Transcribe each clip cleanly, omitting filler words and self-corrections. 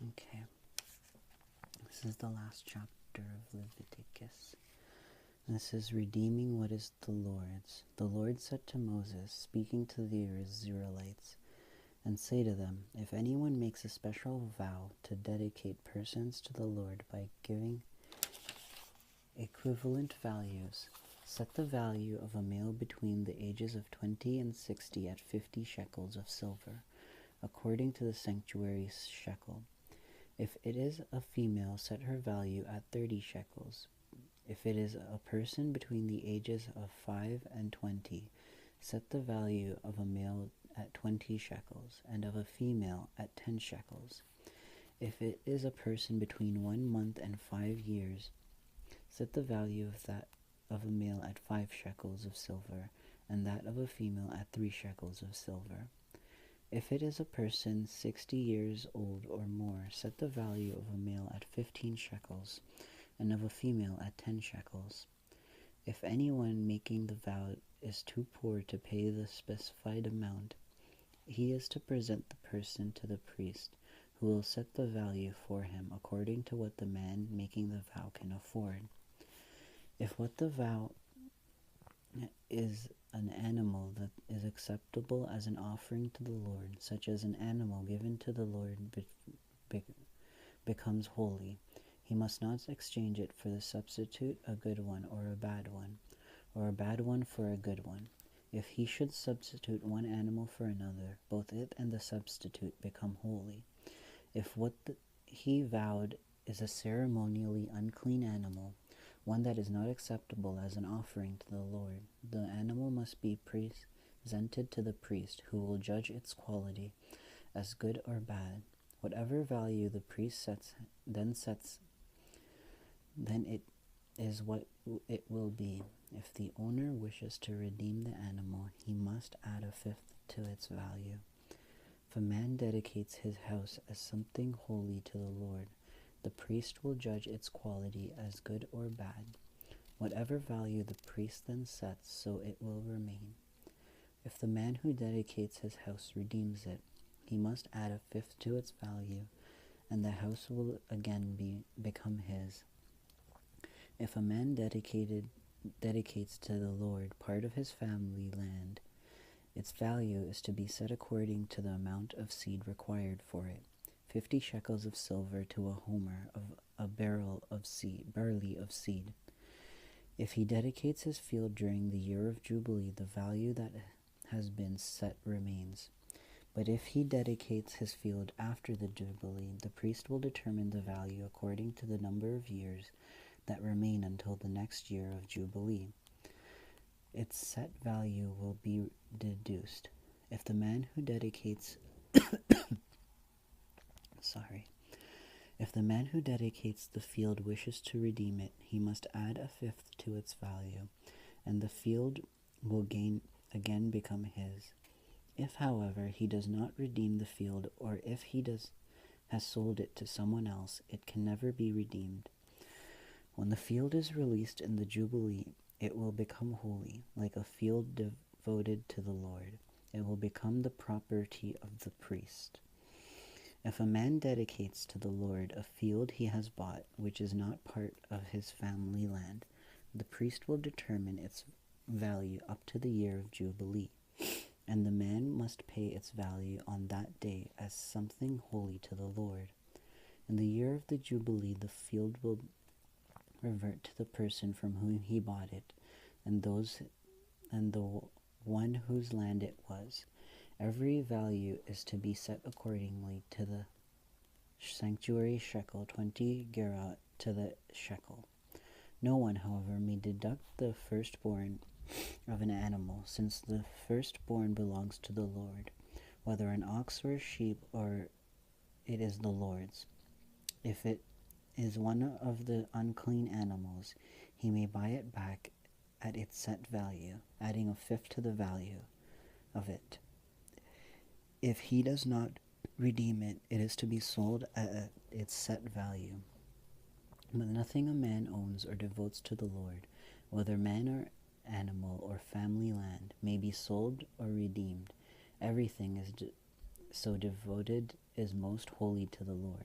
Okay, this is the last chapter of Leviticus. This is redeeming what is the Lord's. The Lord said to Moses, speaking to the Israelites, and say to them, if anyone makes a special vow to dedicate persons to the Lord by giving equivalent values, set the value of a male between the ages of 20 and 60 at 50 shekels of silver, according to the sanctuary shekel. If it is a female, set her value at 30 shekels. If it is a person between the ages of 5 and 20, set the value of a male at 20 shekels, and of a female at 10 shekels. If it is a person between 1 month and 5 years, set the value of that of a male at 5 shekels of silver, and that of a female at 3 shekels of silver. If it is a person 60 years old or more, set the value of a male at 15 shekels, and of a female at 10 shekels. If anyone making the vow is too poor to pay the specified amount, he is to present the person to the priest, who will set the value for him according to what the man making the vow can afford. If what the vow is an animal that is acceptable as an offering to the Lord, such as an animal given to the Lord becomes holy, he must not exchange it for the substitute, a good one or a bad one, or a bad one for a good one. If he should substitute one animal for another, both it and the substitute become holy. If what he vowed is a ceremonially unclean animal, one that is not acceptable as an offering to the Lord, the animal must be presented to the priest, who will judge its quality as good or bad. Whatever value the priest sets, then it is what it will be. If the owner wishes to redeem the animal, he must add a fifth to its value. If a man dedicates his house as something holy to the Lord, the priest will judge its quality as good or bad. Whatever value the priest then sets, so it will remain. If the man who dedicates his house redeems it, he must add a fifth to its value, and the house will again become his. If a man dedicates to the Lord part of his family land, its value is to be set according to the amount of seed required for it. 50 shekels of silver to a homer of a barley of seed. If he dedicates his field during the year of Jubilee, the value that has been set remains. But if he dedicates his field after the Jubilee, the priest will determine the value according to the number of years that remain until the next year of Jubilee. Its set value will be deduced. If the man who dedicates If the man who dedicates the field wishes to redeem it, he must add a fifth to its value, and the field will again become his. If, however, he does not redeem the field, or if he has sold it to someone else, it can never be redeemed. When the field is released in the Jubilee, it will become holy, like a field devoted to the Lord. It will become the property of the priest. If a man dedicates to the Lord a field he has bought, which is not part of his family land, the priest will determine its value up to the year of Jubilee, and the man must pay its value on that day as something holy to the Lord. In the year of the Jubilee, the field will revert to the person from whom he bought it, and the one whose land it was. Every value is to be set accordingly to the sanctuary shekel, 20 gerah to the shekel. No one, however, may deduct the firstborn of an animal, since the firstborn belongs to the Lord, whether an ox or a sheep, or it is the Lord's. If it is one of the unclean animals, he may buy it back at its set value, adding a fifth to the value of it. If he does not redeem it, it is to be sold at its set value. But nothing a man owns or devotes to the Lord, whether man or animal or family land, may be sold or redeemed. Everything is so devoted is most holy to the Lord.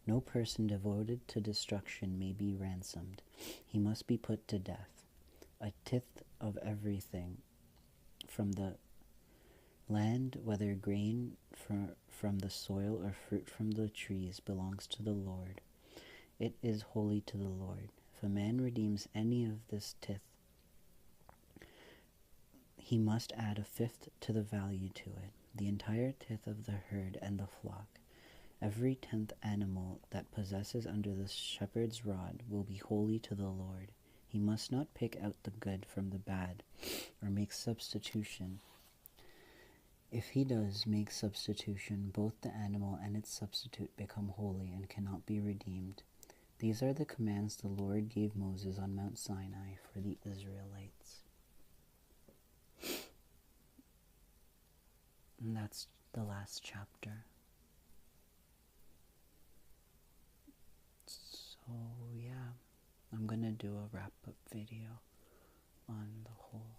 No person devoted to destruction may be ransomed. He must be put to death. A tithe of everything from the land, whether grain from the soil or fruit from the trees, belongs to the Lord. It is holy to the Lord. If a man redeems any of this tithe, he must add a fifth to the value to it, the entire tithe of the herd and the flock. Every 10th animal that possesses under the shepherd's rod will be holy to the Lord. He must not pick out the good from the bad, or make substitution. If he does make substitution, both the animal and its substitute become holy and cannot be redeemed. These are the commands the Lord gave Moses on Mount Sinai for the Israelites. And that's the last chapter. So yeah, I'm gonna do a wrap-up video on the whole